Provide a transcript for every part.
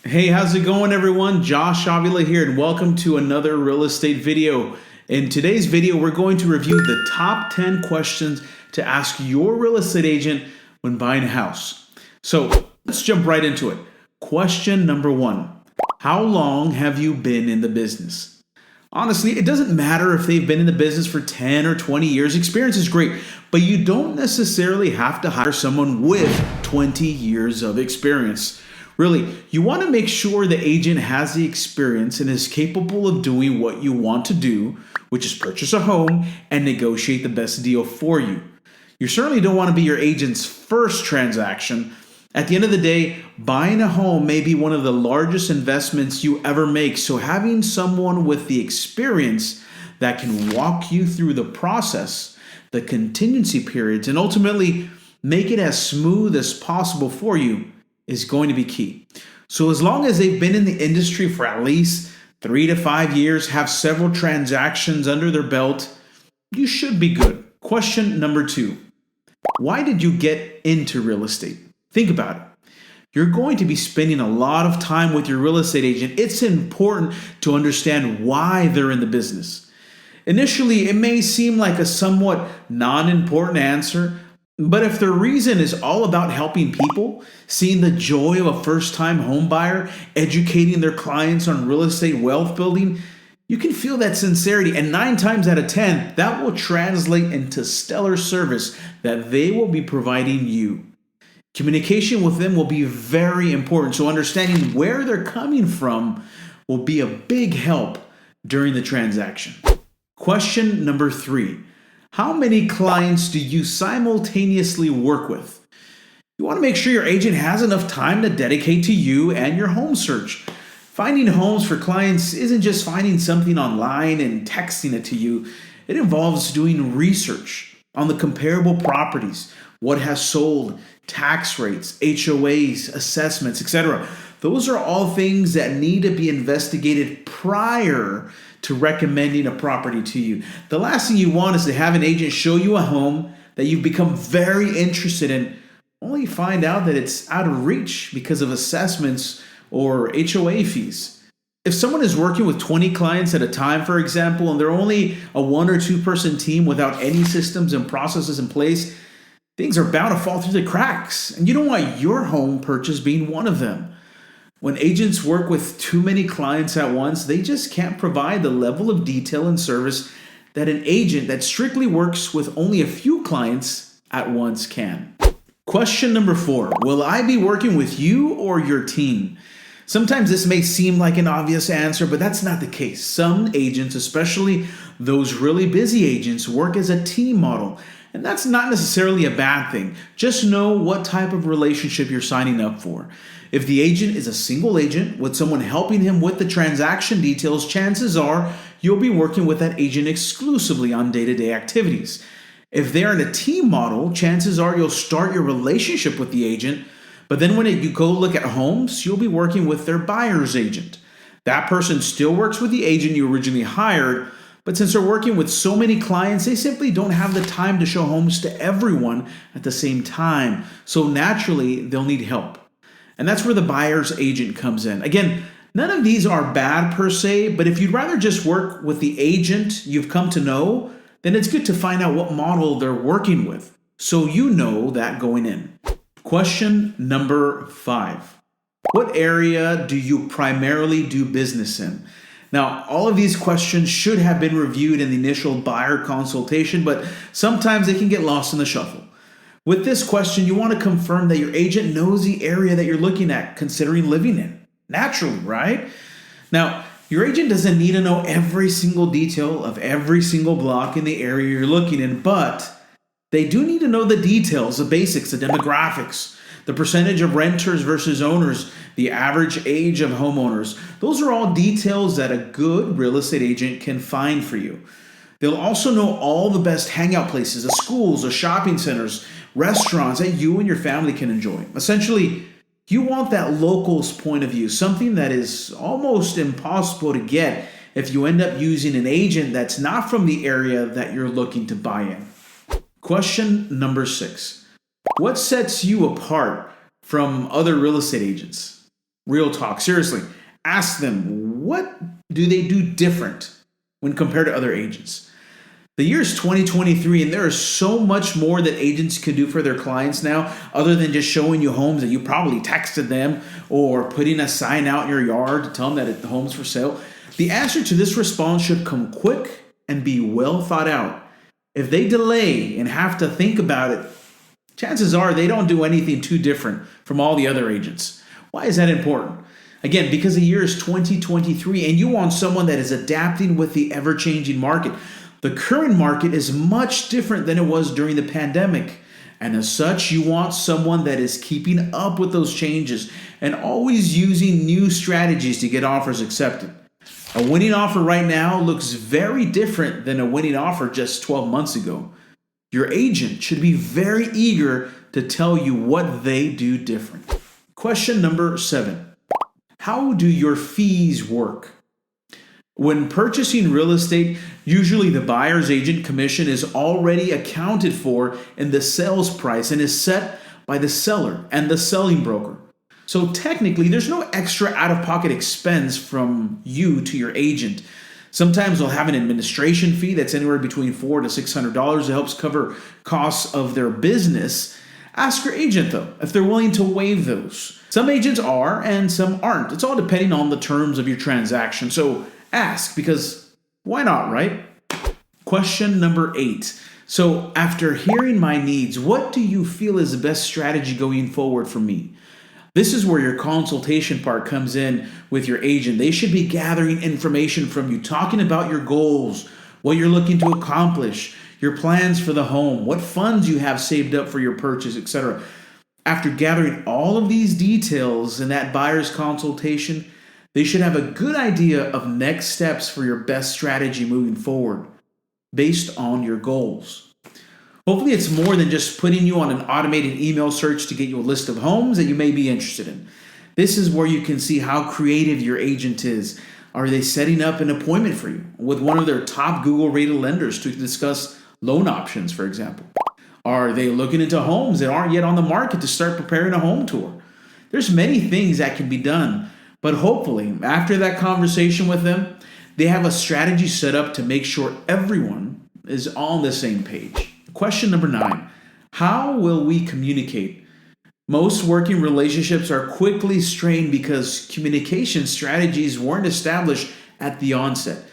Hey, how's it going, everyone? Josh Avila here, and welcome to another real estate video. In today's video, we're going to review the top 10 questions to ask your real estate agent when buying a house. So let's jump right into it. Question number one: how long have you been in the business? Honestly, it doesn't matter if they've been in the business for 10 or 20 years. Experience is great, but you don't necessarily have to hire someone with 20 years of experience. Really, you want to make sure the agent has the experience and is capable of doing what you want to do, which is purchase a home and negotiate the best deal for you. You certainly don't want to be your agent's first transaction. At the end of the day, buying a home may be one of the largest investments you ever make, so having someone with the experience that can walk you through the process, the contingency periods, and ultimately make it as smooth as possible for you is going to be key. So as long as they've been in the industry for at least 3 to 5 years, have several transactions under their belt, you should be good. Question number two: why did you get into real estate? Think about it. You're going to be spending a lot of time with your real estate agent. It's important to understand why they're in the business. Initially, it may seem like a somewhat non-important answer, but if the reason is all about helping people, seeing the joy of a first-time home buyer, educating their clients on real estate wealth building, you can feel that sincerity. And 9 times out of 10, that will translate into stellar service that they will be providing you. Communication with them will be very important. So understanding where they're coming from will be a big help during the transaction. Question number 3. How many clients do you simultaneously work with? You want to make sure your agent has enough time to dedicate to you and your home search. Finding homes for clients isn't just finding something online and texting it to you. It involves doing research on the comparable properties, what has sold, tax rates, HOAs, assessments, etc. Those are all things that need to be investigated prior to recommending a property to you. The last thing you want is to have an agent show you a home that you've become very interested in, only find out that it's out of reach because of assessments or HOA fees. If someone is working with 20 clients at a time, for example, and they're only a 1 or 2 person team without any systems and processes in place, things are bound to fall through the cracks. And you don't want your home purchase being one of them. When agents work with too many clients at once, they just can't provide the level of detail and service that an agent that strictly works with only a few clients at once can. Question number 4. Will I be working with you or your team? Sometimes this may seem like an obvious answer, but that's not the case. Some agents, especially those really busy agents, work as a team model. And that's not necessarily a bad thing. Just know what type of relationship you're signing up for. If the agent is a single agent with someone helping him with the transaction details, chances are you'll be working with that agent exclusively on day-to-day activities. If they're in a team model, chances are you'll start your relationship with the agent, but then when you go look at homes, you'll be working with their buyer's agent. That person still works with the agent you originally hired, but since they're working with so many clients, they simply don't have the time to show homes to everyone at the same time. So naturally, they'll need help. And that's where the buyer's agent comes in. Again, none of these are bad per se, but if you'd rather just work with the agent you've come to know, then it's good to find out what model they're working with, so you know that going in. Question number 5. What area do you primarily do business in? Now, all of these questions should have been reviewed in the initial buyer consultation, but sometimes they can get lost in the shuffle. With this question, you want to confirm that your agent knows the area that you're looking at, considering living in. Naturally, right? Now, your agent doesn't need to know every single detail of every single block in the area you're looking in, but they do need to know the details, the basics, the demographics, the percentage of renters versus owners, the average age of homeowners. Those are all details that a good real estate agent can find for you. They'll also know all the best hangout places, the schools, the shopping centers, restaurants that you and your family can enjoy. Essentially, you want that local's point of view, something that is almost impossible to get if you end up using an agent that's not from the area that you're looking to buy in. Question number 6. What sets you apart from other real estate agents? Real talk, seriously. Ask them, what do they do different when compared to other agents? The year is 2023, and there is so much more that agents can do for their clients now, other than just showing you homes that you probably texted them or putting a sign out in your yard to tell them that the home's for sale. The answer to this response should come quick and be well thought out. If they delay and have to think about it, chances are they don't do anything too different from all the other agents. Why is that important? Again, because the year is 2023 and you want someone that is adapting with the ever-changing market. The current market is much different than it was during the pandemic. And as such, you want someone that is keeping up with those changes and always using new strategies to get offers accepted. A winning offer right now looks very different than a winning offer just 12 months ago. Your agent should be very eager to tell you what they do different. Question number 7. How do your fees work? When purchasing real estate, usually the buyer's agent commission is already accounted for in the sales price and is set by the seller and the selling broker. So technically, there's no extra out-of-pocket expense from you to your agent. Sometimes they'll have an administration fee that's anywhere between $400 to $600 that helps cover costs of their business. Ask your agent, though, if they're willing to waive those. Some agents are and some aren't. It's all depending on the terms of your transaction. So ask, because why not, right? Question number 8. So after hearing my needs, what do you feel is the best strategy going forward for me? This is where your consultation part comes in with your agent. They should be gathering information from you, talking about your goals, what you're looking to accomplish, your plans for the home, what funds you have saved up for your purchase, etc. After gathering all of these details in that buyer's consultation, they should have a good idea of next steps for your best strategy moving forward based on your goals. Hopefully it's more than just putting you on an automated email search to get you a list of homes that you may be interested in. This is where you can see how creative your agent is. Are they setting up an appointment for you with one of their top Google rated lenders to discuss loan options, for example? Are they looking into homes that aren't yet on the market to start preparing a home tour? There's many things that can be done, but hopefully after that conversation with them, they have a strategy set up to make sure everyone is on the same page. Question number 9, how will we communicate? Most working relationships are quickly strained because communication strategies weren't established at the onset.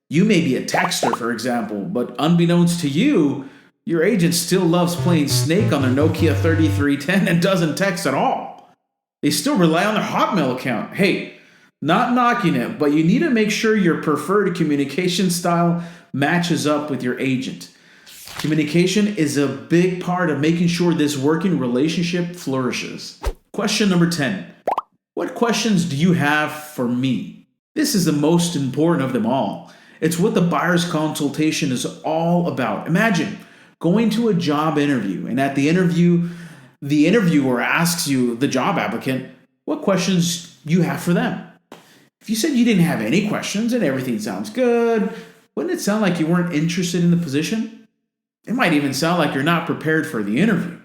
You may be a texter, for example, but unbeknownst to you, your agent still loves playing Snake on their Nokia 3310 and doesn't text at all. They still rely on their Hotmail account. Hey, not knocking it, but you need to make sure your preferred communication style matches up with your agent. Communication is a big part of making sure this working relationship flourishes. Question number 10. What questions do you have for me? This is the most important of them all. It's what the buyer's consultation is all about. Imagine going to a job interview, and at the interviewer asks you, the job applicant, what questions you have for them. If you said you didn't have any questions and everything sounds good, wouldn't it sound like you weren't interested in the position? It might even sound like you're not prepared for the interview.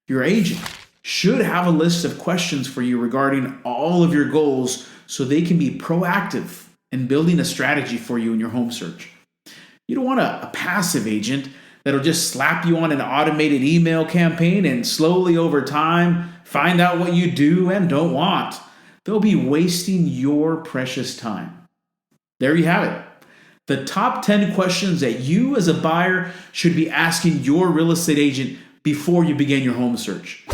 Your agent should have a list of questions for you regarding all of your goals so they can be proactive in building a strategy for you in your home search. You don't want a passive agent that'll just slap you on an automated email campaign and slowly over time find out what you do and don't want. They'll be wasting your precious time. There you have it. The top 10 questions that you as a buyer should be asking your real estate agent before you begin your home search.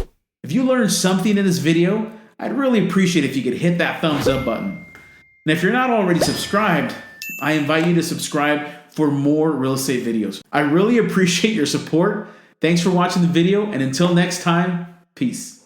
If you learned something in this video, I'd really appreciate if you could hit that thumbs up button. And if you're not already subscribed, I invite you to subscribe for more real estate videos. I really appreciate your support. Thanks for watching the video, and until next time, peace.